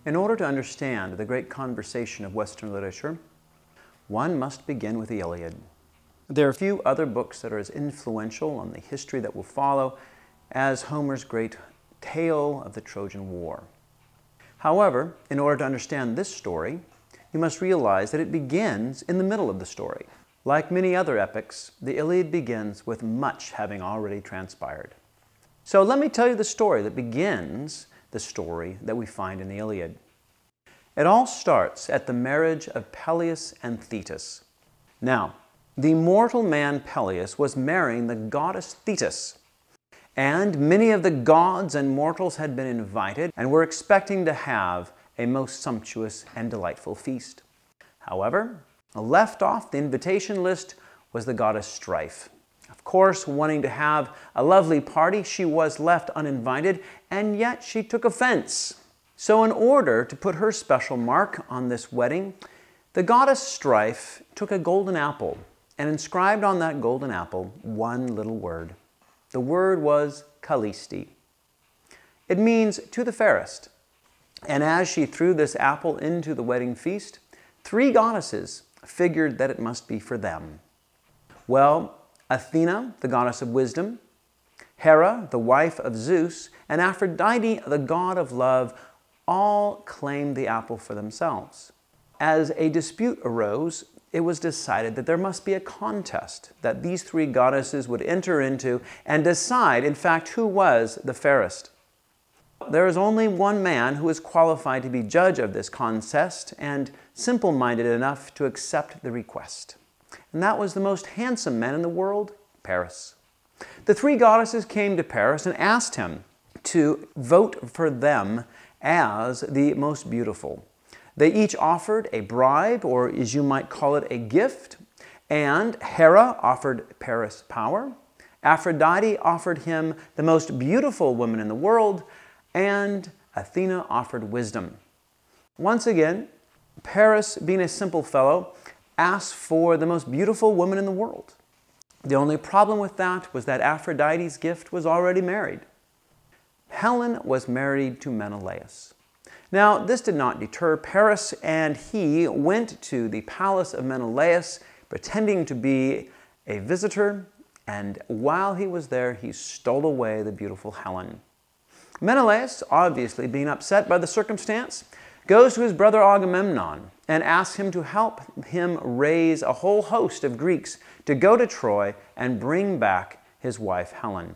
In order to understand the great conversation of Western literature, one must begin with the Iliad. There are few other books that are as influential on the history that will follow as Homer's great tale of the Trojan War. However, in order to understand this story, you must realize that it begins in the middle of the story. Like many other epics, the Iliad begins with much having already transpired. So let me tell you the story that begins the story that we find in the Iliad. It all starts at the marriage of Peleus and Thetis. Now, the mortal man Peleus was marrying the goddess Thetis, and many of the gods and mortals had been invited and were expecting to have a most sumptuous and delightful feast. However, left off the invitation list was the goddess Strife. Of course, wanting to have a lovely party, she was left uninvited, and yet she took offense. So in order to put her special mark on this wedding, the goddess Strife took a golden apple and inscribed on that golden apple one little word. The word was Callisti. It means to the fairest. And as she threw this apple into the wedding feast, 3 goddesses figured that it must be for them. Well, Athena, the goddess of wisdom, Hera, the wife of Zeus, and Aphrodite, the god of love, all claimed the apple for themselves. As a dispute arose, it was decided that there must be a contest that these 3 goddesses would enter into and decide, in fact, who was the fairest. There is only one man who is qualified to be judge of this contest and simple-minded enough to accept the request. And that was the most handsome man in the world, Paris. The 3 goddesses came to Paris and asked him to vote for them as the most beautiful. They each offered a bribe, or as you might call it, a gift, and Hera offered Paris power, Aphrodite offered him the most beautiful woman in the world, and Athena offered wisdom. Once again, Paris, being a simple fellow, asked for the most beautiful woman in the world. The only problem with that was that Aphrodite's gift was already married. Helen was married to Menelaus. Now, this did not deter Paris, and he went to the palace of Menelaus, pretending to be a visitor, and while he was there, he stole away the beautiful Helen. Menelaus, obviously being upset by the circumstance, goes to his brother Agamemnon and asks him to help him raise a whole host of Greeks to go to Troy and bring back his wife Helen.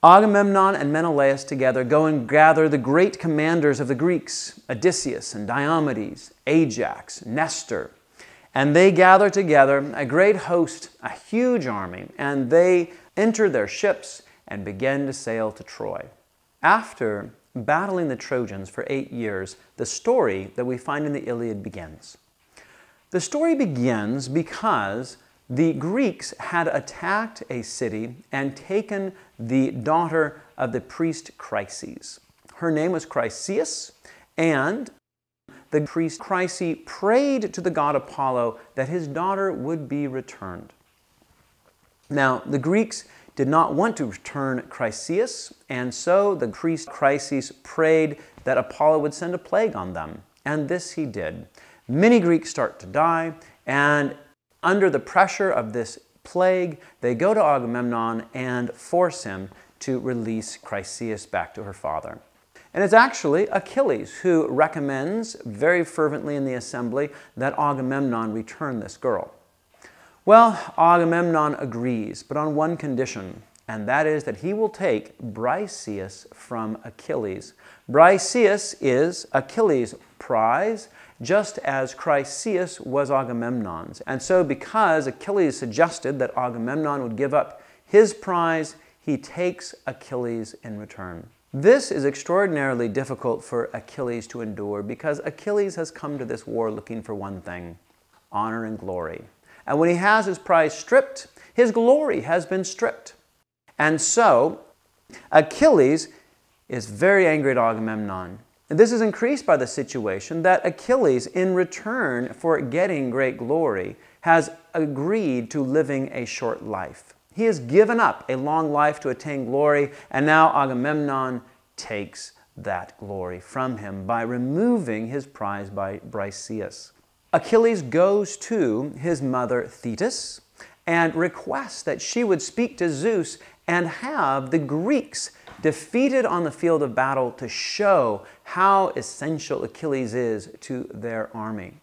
Agamemnon and Menelaus together go and gather the great commanders of the Greeks, Odysseus and Diomedes, Ajax, Nestor, and they gather together a great host, a huge army, and they enter their ships and begin to sail to Troy. After battling the Trojans for 8 years, the story that we find in the Iliad begins. The story begins because the Greeks had attacked a city and taken the daughter of the priest Chryses. Her name was Chryseis, and the priest Chryse prayed to the god Apollo that his daughter would be returned. Now, the Greeks did not want to return Chryseis, and so the priest Chryses prayed that Apollo would send a plague on them, and this he did. Many Greeks start to die, and under the pressure of this plague, they go to Agamemnon and force him to release Chryseis back to her father. And it's actually Achilles who recommends very fervently in the assembly that Agamemnon return this girl. Well, Agamemnon agrees, but on one condition, and that is that he will take Briseis from Achilles. Briseis is Achilles' prize, just as Chryseis was Agamemnon's. And so because Achilles suggested that Agamemnon would give up his prize, he takes Achilles in return. This is extraordinarily difficult for Achilles to endure because Achilles has come to this war looking for one thing: honor and glory. And when he has his prize stripped, his glory has been stripped. And so Achilles is very angry at Agamemnon. And this is increased by the situation that Achilles, in return for getting great glory, has agreed to living a short life. He has given up a long life to attain glory, and now Agamemnon takes that glory from him by removing his prize by Briseis. Achilles goes to his mother Thetis and requests that she would speak to Zeus and have the Greeks defeated on the field of battle to show how essential Achilles is to their army.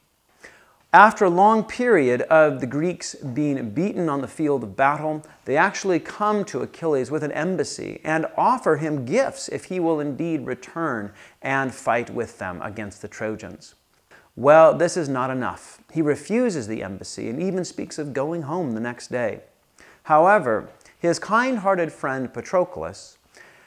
After a long period of the Greeks being beaten on the field of battle, they actually come to Achilles with an embassy and offer him gifts if he will indeed return and fight with them against the Trojans. Well, this is not enough. He refuses the embassy and even speaks of going home the next day. However, his kind-hearted friend Patroclus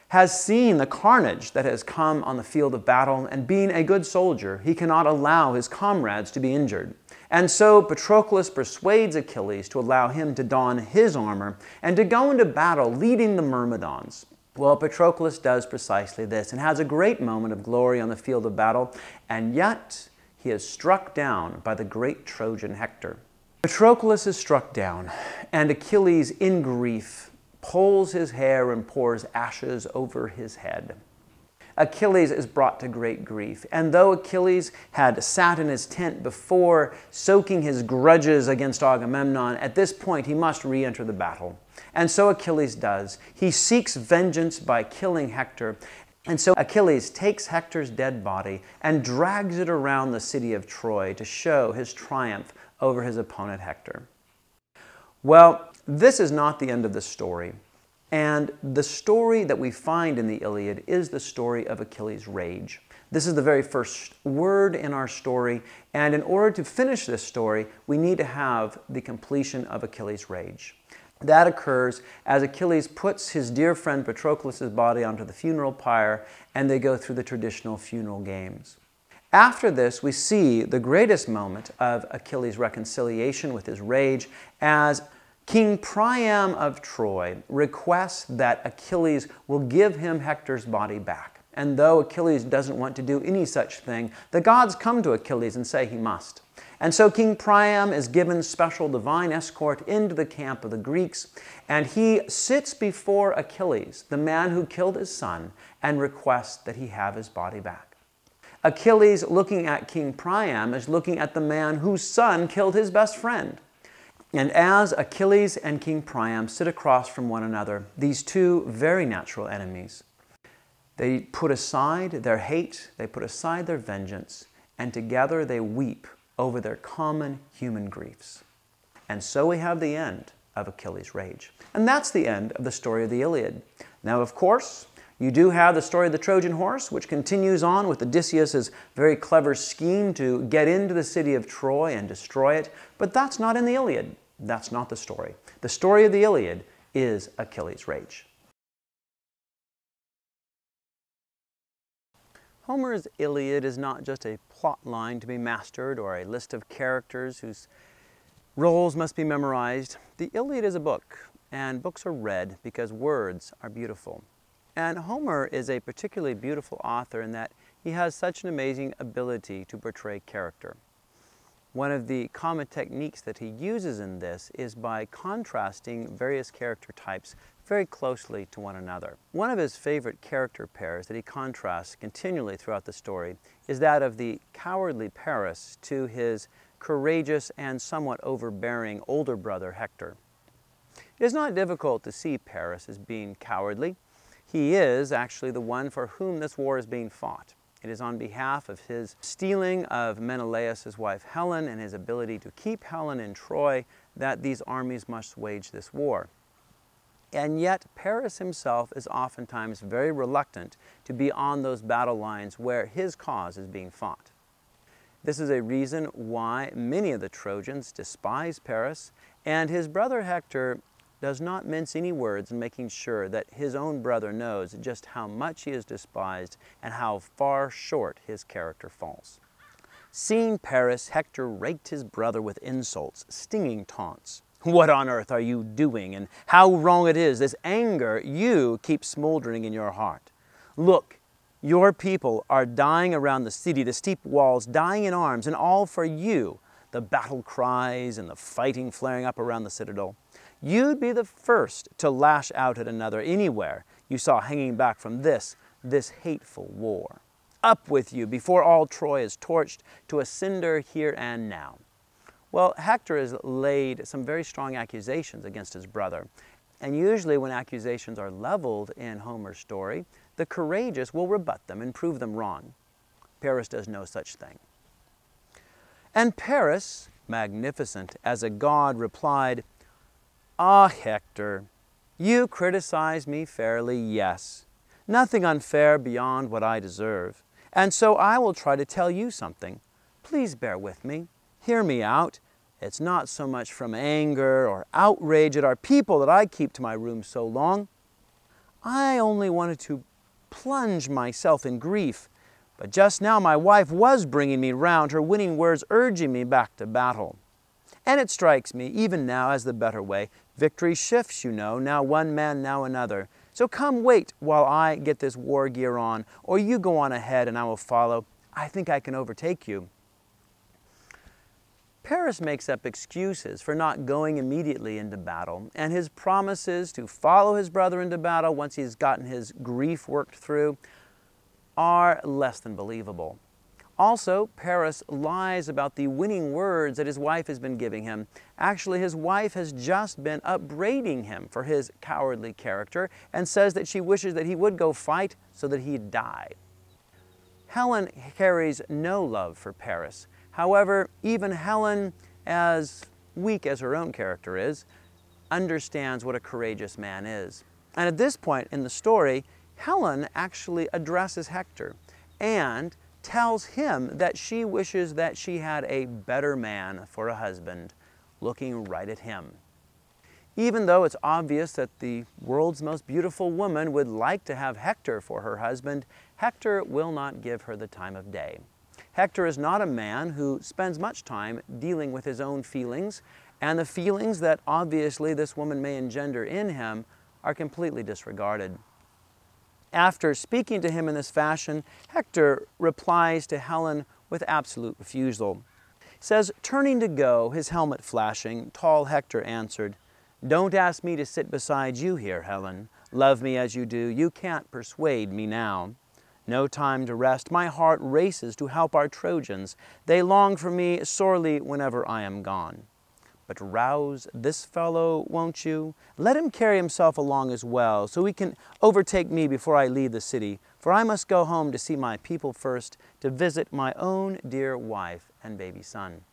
has seen the carnage that has come on the field of battle, and being a good soldier, he cannot allow his comrades to be injured. And so Patroclus persuades Achilles to allow him to don his armor and to go into battle leading the Myrmidons. Well, Patroclus does precisely this and has a great moment of glory on the field of battle, and yet he is struck down by the great Trojan Hector. Patroclus is struck down, and Achilles, in grief, pulls his hair and pours ashes over his head. Achilles is brought to great grief, and though Achilles had sat in his tent before, soaking his grudges against Agamemnon, at this point he must re-enter the battle. And so Achilles does. He seeks vengeance by killing Hector, and so Achilles takes Hector's dead body and drags it around the city of Troy to show his triumph over his opponent Hector. Well, this is not the end of the story. And the story that we find in the Iliad is the story of Achilles' rage. This is the very first word in our story, and in order to finish this story, we need to have the completion of Achilles' rage. That occurs as Achilles puts his dear friend Patroclus' body onto the funeral pyre, and they go through the traditional funeral games. After this, we see the greatest moment of Achilles' reconciliation with his rage as King Priam of Troy requests that Achilles will give him Hector's body back. And though Achilles doesn't want to do any such thing, the gods come to Achilles and say he must. And so King Priam is given special divine escort into the camp of the Greeks, and he sits before Achilles, the man who killed his son, and requests that he have his body back. Achilles, looking at King Priam, is looking at the man whose son killed his best friend. And as Achilles and King Priam sit across from one another, these two very natural enemies, they put aside their hate, they put aside their vengeance, and together they weep over their common human griefs. And so we have the end of Achilles' rage. And that's the end of the story of the Iliad. Now, of course, you do have the story of the Trojan horse, which continues on with Odysseus' very clever scheme to get into the city of Troy and destroy it, but that's not in the Iliad. That's not the story. The story of the Iliad is Achilles' rage. Homer's Iliad is not just a plot line to be mastered or a list of characters whose roles must be memorized. The Iliad is a book, and books are read because words are beautiful. And Homer is a particularly beautiful author in that he has such an amazing ability to portray character. One of the common techniques that he uses in this is by contrasting various character types very closely to one another. One of his favorite character pairs that he contrasts continually throughout the story is that of the cowardly Paris to his courageous and somewhat overbearing older brother Hector. It is not difficult to see Paris as being cowardly. He is actually the one for whom this war is being fought. It is on behalf of his stealing of Menelaus' wife Helen and his ability to keep Helen in Troy that these armies must wage this war. And yet Paris himself is oftentimes very reluctant to be on those battle lines where his cause is being fought. This is a reason why many of the Trojans despise Paris, and his brother Hector does not mince any words in making sure that his own brother knows just how much he is despised and how far short his character falls. Seeing Paris, Hector raked his brother with insults, stinging taunts. "What on earth are you doing, and how wrong it is, this anger you keep smoldering in your heart? Look, your people are dying around the city, the steep walls, dying in arms, and all for you, the battle cries and the fighting flaring up around the citadel. You'd be the first to lash out at another anywhere you saw hanging back from this, this hateful war. Up with you before all Troy is torched to a cinder here and now." Well, Hector has laid some very strong accusations against his brother. And usually when accusations are leveled in Homer's story, the courageous will rebut them and prove them wrong. Paris does no such thing. And Paris, magnificent as a god, replied, "Ah, Hector, you criticize me fairly, yes. Nothing unfair beyond what I deserve. And so I will try to tell you something. Please bear with me. Hear me out. It's not so much from anger or outrage at our people that I keep to my room so long. I only wanted to plunge myself in grief. But just now my wife was bringing me round, her winning words urging me back to battle. And it strikes me, even now, as the better way. Victory shifts, you know, now one man, now another. So come wait while I get this war gear on, or you go on ahead and I will follow. I think I can overtake you." Paris makes up excuses for not going immediately into battle, and his promises to follow his brother into battle once he's gotten his grief worked through are less than believable. Also, Paris lies about the winning words that his wife has been giving him. Actually, his wife has just been upbraiding him for his cowardly character and says that she wishes that he would go fight so that he'd die. Helen carries no love for Paris. However, even Helen, as weak as her own character is, understands what a courageous man is. And at this point in the story, Helen actually addresses Hector and tells him that she wishes that she had a better man for a husband, looking right at him. Even though it's obvious that the world's most beautiful woman would like to have Hector for her husband, Hector will not give her the time of day. Hector is not a man who spends much time dealing with his own feelings, and the feelings that obviously this woman may engender in him are completely disregarded. After speaking to him in this fashion, Hector replies to Helen with absolute refusal. He says, turning to go, his helmet flashing, tall Hector answered, "Don't ask me to sit beside you here, Helen. Love me as you do, you can't persuade me now. No time to rest, my heart races to help our Trojans. They long for me sorely whenever I am gone. But rouse this fellow, won't you? Let him carry himself along as well, so he can overtake me before I leave the city, for I must go home to see my people first, to visit my own dear wife and baby son."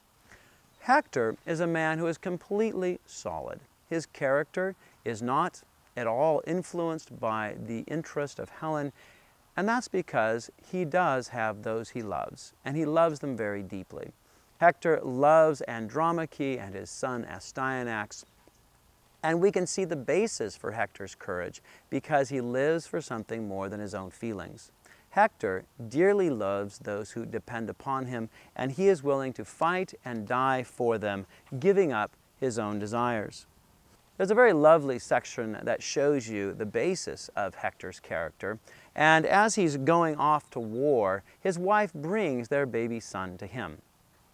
Hector is a man who is completely solid. His character is not at all influenced by the interest of Helen, and that's because he does have those he loves, and he loves them very deeply. Hector loves Andromache and his son Astyanax, and we can see the basis for Hector's courage because he lives for something more than his own feelings. Hector dearly loves those who depend upon him, and he is willing to fight and die for them, giving up his own desires. There's a very lovely section that shows you the basis of Hector's character, and as he's going off to war, his wife brings their baby son to him.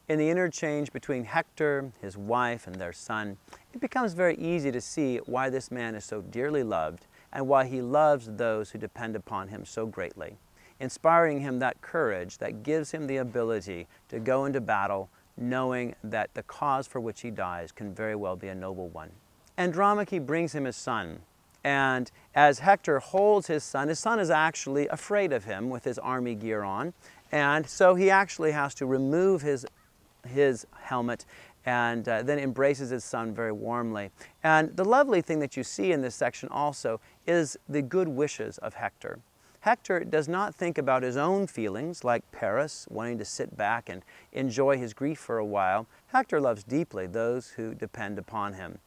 In the interchange between Hector, his wife, and their son, it becomes very easy to see why this man is so dearly loved and why he loves those who depend upon him so greatly, inspiring him that courage that gives him the ability to go into battle knowing that the cause for which he dies can very well be a noble one. Andromache brings him his son, and as Hector holds his son is actually afraid of him with his army gear on, and so he actually has to remove his helmet and then embraces his son very warmly. And the lovely thing that you see in this section also is the good wishes of Hector. Hector does not think about his own feelings like Paris, wanting to sit back and enjoy his grief for a while. Hector loves deeply those who depend upon him.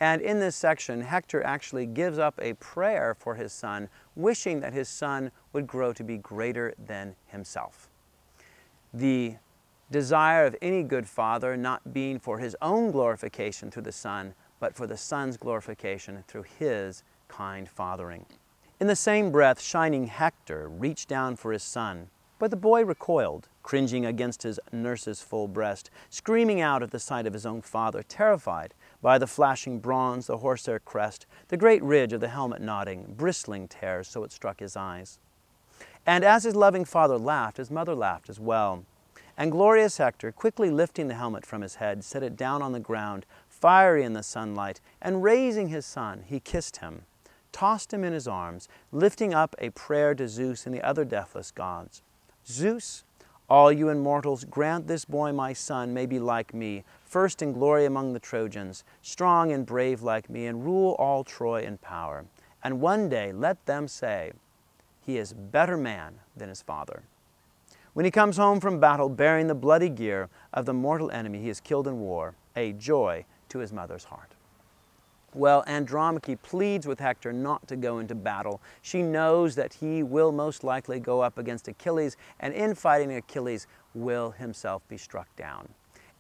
And in this section, Hector actually gives up a prayer for his son, wishing that his son would grow to be greater than himself. The desire of any good father not being for his own glorification through the son, but for the son's glorification through his kind fathering. In the same breath, shining Hector reached down for his son, but the boy recoiled, cringing against his nurse's full breast, screaming out at the sight of his own father, terrified by the flashing bronze, the horsehair crest, the great ridge of the helmet nodding, bristling tears so it struck his eyes. And as his loving father laughed, his mother laughed as well. And glorious Hector, quickly lifting the helmet from his head, set it down on the ground, fiery in the sunlight, and raising his son, he kissed him, tossed him in his arms, lifting up a prayer to Zeus and the other deathless gods. Zeus, all you immortals, grant this boy my son may be like me, first in glory among the Trojans, strong and brave like me, and rule all Troy in power. And one day let them say, he is better man than his father. When he comes home from battle bearing the bloody gear of the mortal enemy he has killed in war, a joy to his mother's heart. Well, Andromache pleads with Hector not to go into battle. She knows that he will most likely go up against Achilles, and in fighting Achilles will himself be struck down.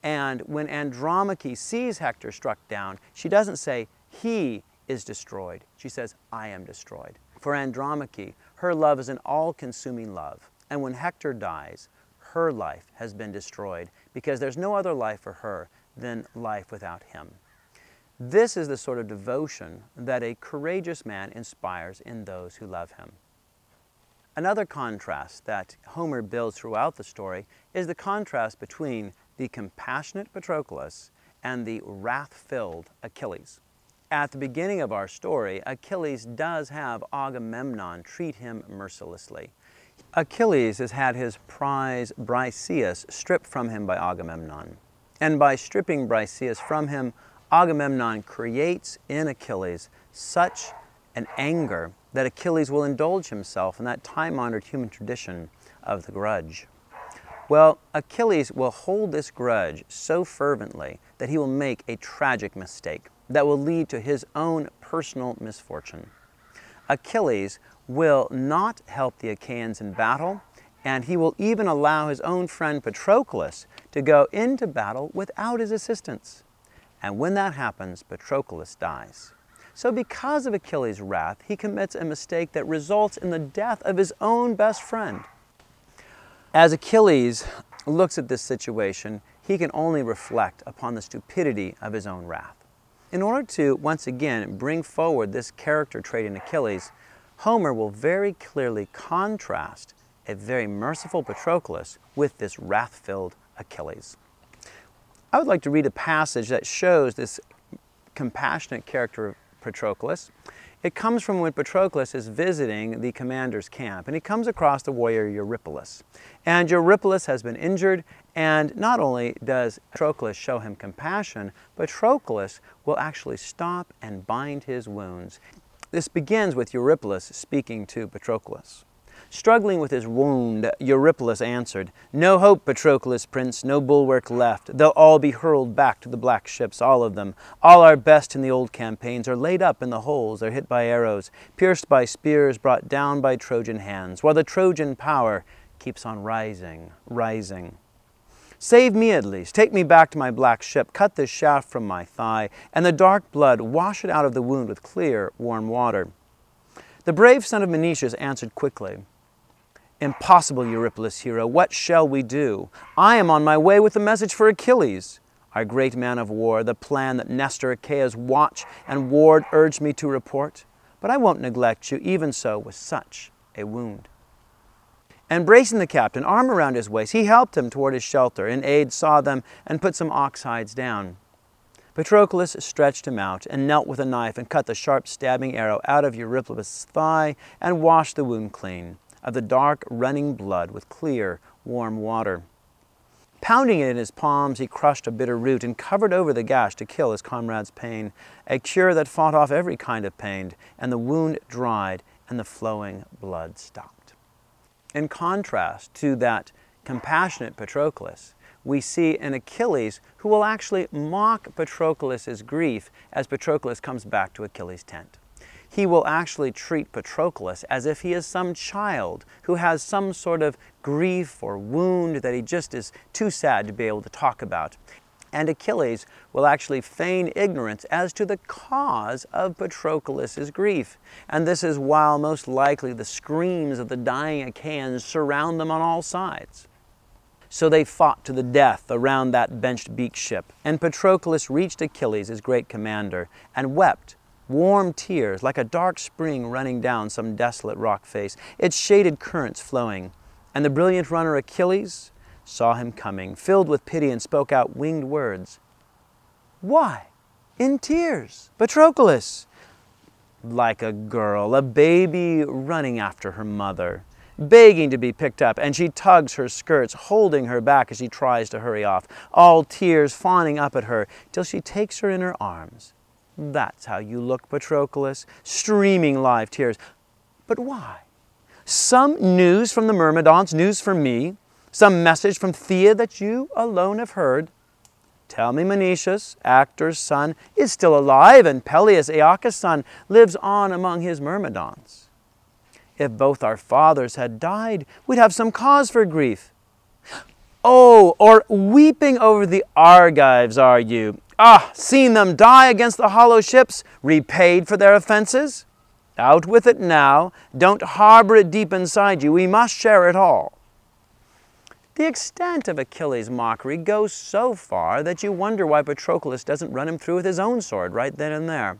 And when Andromache sees Hector struck down, she doesn't say, he is destroyed. She says, I am destroyed. For Andromache, her love is an all-consuming love. And when Hector dies, her life has been destroyed because there's no other life for her than life without him. This is the sort of devotion that a courageous man inspires in those who love him. Another contrast that Homer builds throughout the story is the contrast between the compassionate Patroclus and the wrath-filled Achilles. At the beginning of our story, Achilles does have Agamemnon treat him mercilessly. Achilles has had his prize Briseis stripped from him by Agamemnon. And by stripping Briseis from him, Agamemnon creates in Achilles such an anger that Achilles will indulge himself in that time-honored human tradition of the grudge. Well, Achilles will hold this grudge so fervently that he will make a tragic mistake that will lead to his own personal misfortune. Achilles will not help the Achaeans in battle, and he will even allow his own friend Patroclus to go into battle without his assistance. And when that happens, Patroclus dies. So because of Achilles' wrath, he commits a mistake that results in the death of his own best friend. As Achilles looks at this situation, he can only reflect upon the stupidity of his own wrath. In order to, once again, bring forward this character trait in Achilles, Homer will very clearly contrast a very merciful Patroclus with this wrath-filled Achilles. I would like to read a passage that shows this compassionate character of Patroclus. It comes from when Patroclus is visiting the commander's camp, and he comes across the warrior Eurypylus. And Eurypylus has been injured, and not only does Patroclus show him compassion, Patroclus will actually stop and bind his wounds. This begins with Eurypylus speaking to Patroclus. Struggling with his wound, Eurypylus answered, "No hope, Patroclus, prince, no bulwark left. They'll all be hurled back to the black ships, all of them. All our best in the old campaigns are laid up in the holes. They're hit by arrows, pierced by spears, brought down by Trojan hands, while the Trojan power keeps on rising, rising. Save me at least. Take me back to my black ship. Cut this shaft from my thigh, and the dark blood, wash it out of the wound with clear, warm water." The brave son of Menoetius answered quickly, "Impossible, Eurypylus, hero. What shall we do? I am on my way with a message for Achilles, our great man of war, the plan that Nestor, Achaea's watch and ward, urged me to report. But I won't neglect you, even so, with such a wound." Embracing the captain, arm around his waist, he helped him toward his shelter. In aid saw them and put some ox hides down. Patroclus stretched him out and knelt with a knife and cut the sharp stabbing arrow out of Eurypylus' thigh and washed the wound clean of the dark running blood with clear, warm water. Pounding it in his palms, he crushed a bitter root and covered over the gash to kill his comrade's pain, a cure that fought off every kind of pain, and the wound dried and the flowing blood stopped. In contrast to that compassionate Patroclus, we see an Achilles who will actually mock Patroclus' grief as Patroclus comes back to Achilles' tent. He will actually treat Patroclus as if he is some child who has some sort of grief or wound that he just is too sad to be able to talk about. And Achilles will actually feign ignorance as to the cause of Patroclus' grief. And this is while most likely the screams of the dying Achaeans surround them on all sides. So they fought to the death around that benched beak ship, and Patroclus reached Achilles, his great commander, and wept warm tears like a dark spring running down some desolate rock face, its shaded currents flowing. And the brilliant runner Achilles saw him coming, filled with pity, and spoke out winged words. Why, in tears, Patroclus? Like a girl, a baby running after her mother, begging to be picked up, and she tugs her skirts, holding her back as she tries to hurry off, all tears fawning up at her, till she takes her in her arms. That's how you look, Patroclus, streaming live tears. But why? Some news from the Myrmidons, news for me, some message from Thea that you alone have heard. Tell me Menetius, Actor's son, is still alive, and Peleus, Aeacus' son, lives on among his Myrmidons. If both our fathers had died, we'd have some cause for grief. Oh, or weeping over the Argives, are you? Ah, seen them die against the hollow ships, repaid for their offenses? Out with it now. Don't harbor it deep inside you. We must share it all. The extent of Achilles' mockery goes so far that you wonder why Patroclus doesn't run him through with his own sword right then and there.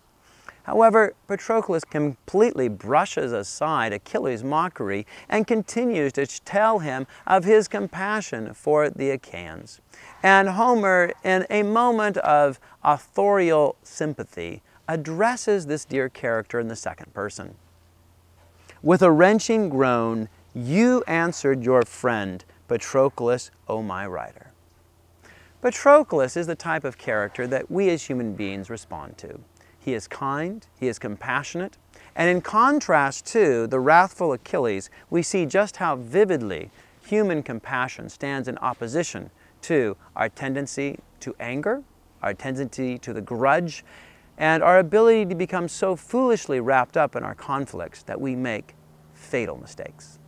However, Patroclus completely brushes aside Achilles' mockery and continues to tell him of his compassion for the Achaeans. And Homer, in a moment of authorial sympathy, addresses this dear character in the second person. With a wrenching groan, you answered your friend, Patroclus, O my rider. Patroclus is the type of character that we as human beings respond to. He is kind, he is compassionate, and in contrast to the wrathful Achilles, we see just how vividly human compassion stands in opposition to our tendency to anger, our tendency to the grudge, and our ability to become so foolishly wrapped up in our conflicts that we make fatal mistakes.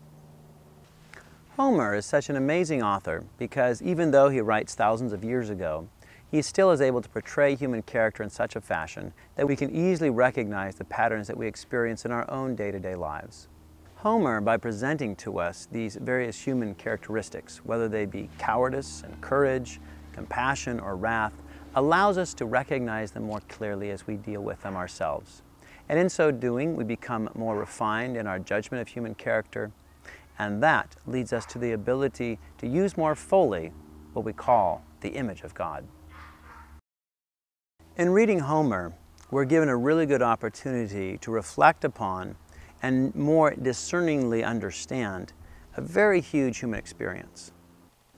Homer is such an amazing author because even though he writes thousands of years ago, he still is able to portray human character in such a fashion that we can easily recognize the patterns that we experience in our own day-to-day lives. Homer, by presenting to us these various human characteristics, whether they be cowardice and courage, compassion or wrath, allows us to recognize them more clearly as we deal with them ourselves. And in so doing, we become more refined in our judgment of human character, and that leads us to the ability to use more fully what we call the image of God. In reading Homer, we're given a really good opportunity to reflect upon and more discerningly understand a very huge human experience.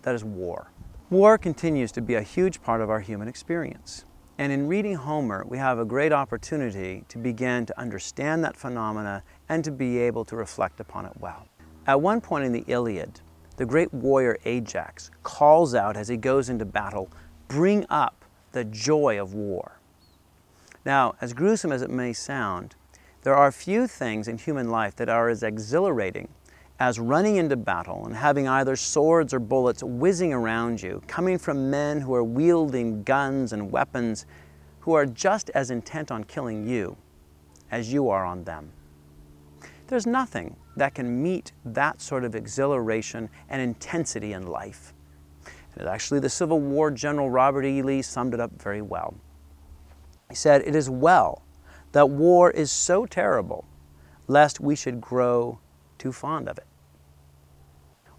That is war. War continues to be a huge part of our human experience. And in reading Homer, we have a great opportunity to begin to understand that phenomena and to be able to reflect upon it well. At one point in the Iliad, the great warrior Ajax calls out as he goes into battle, "Bring up the joy of war." Now, as gruesome as it may sound, there are few things in human life that are as exhilarating as running into battle and having either swords or bullets whizzing around you, coming from men who are wielding guns and weapons who are just as intent on killing you as you are on them. There's nothing that can meet that sort of exhilaration and intensity in life. And actually, the Civil War General Robert E. Lee summed it up very well. He said, "It is well that war is so terrible, lest we should grow too fond of it."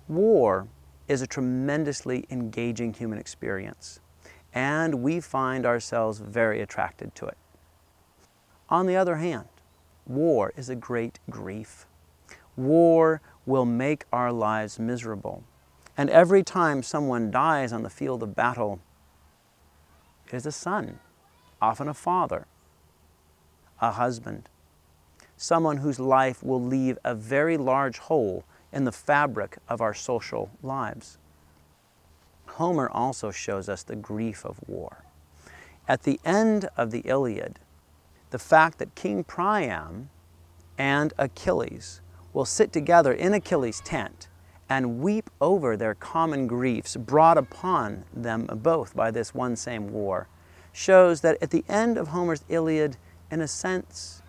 War is a tremendously engaging human experience, and we find ourselves very attracted to it. On the other hand, war is a great grief. War will make our lives miserable. And every time someone dies on the field of battle, it is a son, often a father, a husband, someone whose life will leave a very large hole in the fabric of our social lives. Homer also shows us the grief of war. At the end of the Iliad, the fact that King Priam and Achilles will sit together in Achilles' tent and weep over their common griefs brought upon them both by this one same war, shows that at the end of Homer's Iliad, in a sense,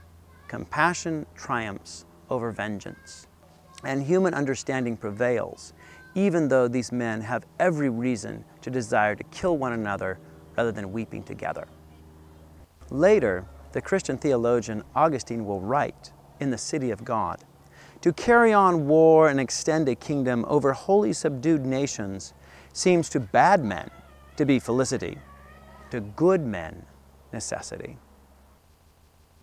compassion triumphs over vengeance, and human understanding prevails, even though these men have every reason to desire to kill one another rather than weeping together. Later, the Christian theologian Augustine will write in The City of God, "To carry on war and extend a kingdom over wholly subdued nations seems to bad men to be felicity, to good men necessity."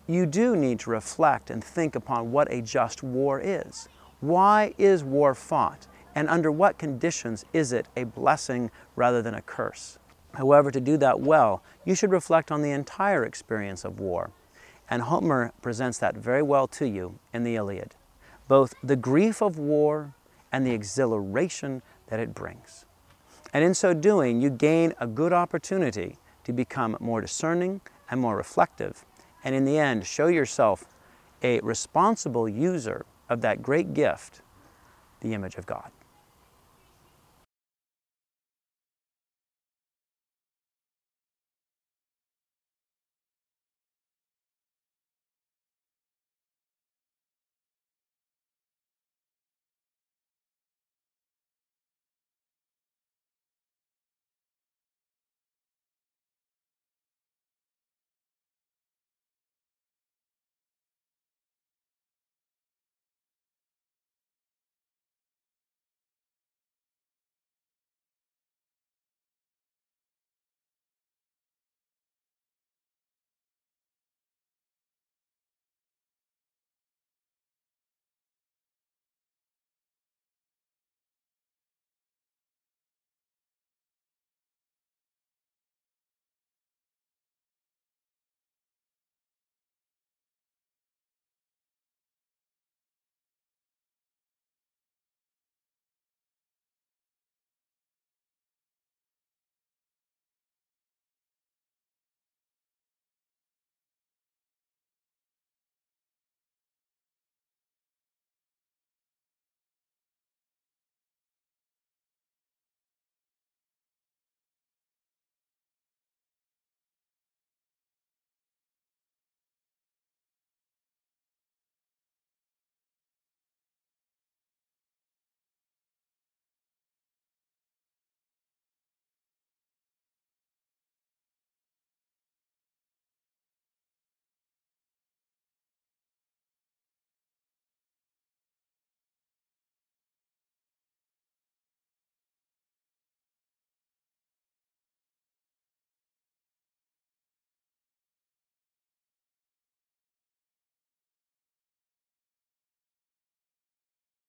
You do need to reflect and think upon what a just war is. Why is war fought? And under what conditions is it a blessing rather than a curse? However, to do that well, you should reflect on the entire experience of war. And Homer presents that very well to you in the Iliad, both the grief of war and the exhilaration that it brings. And in so doing, you gain a good opportunity to become more discerning and more reflective, and in the end, show yourself a responsible user of that great gift, the image of God.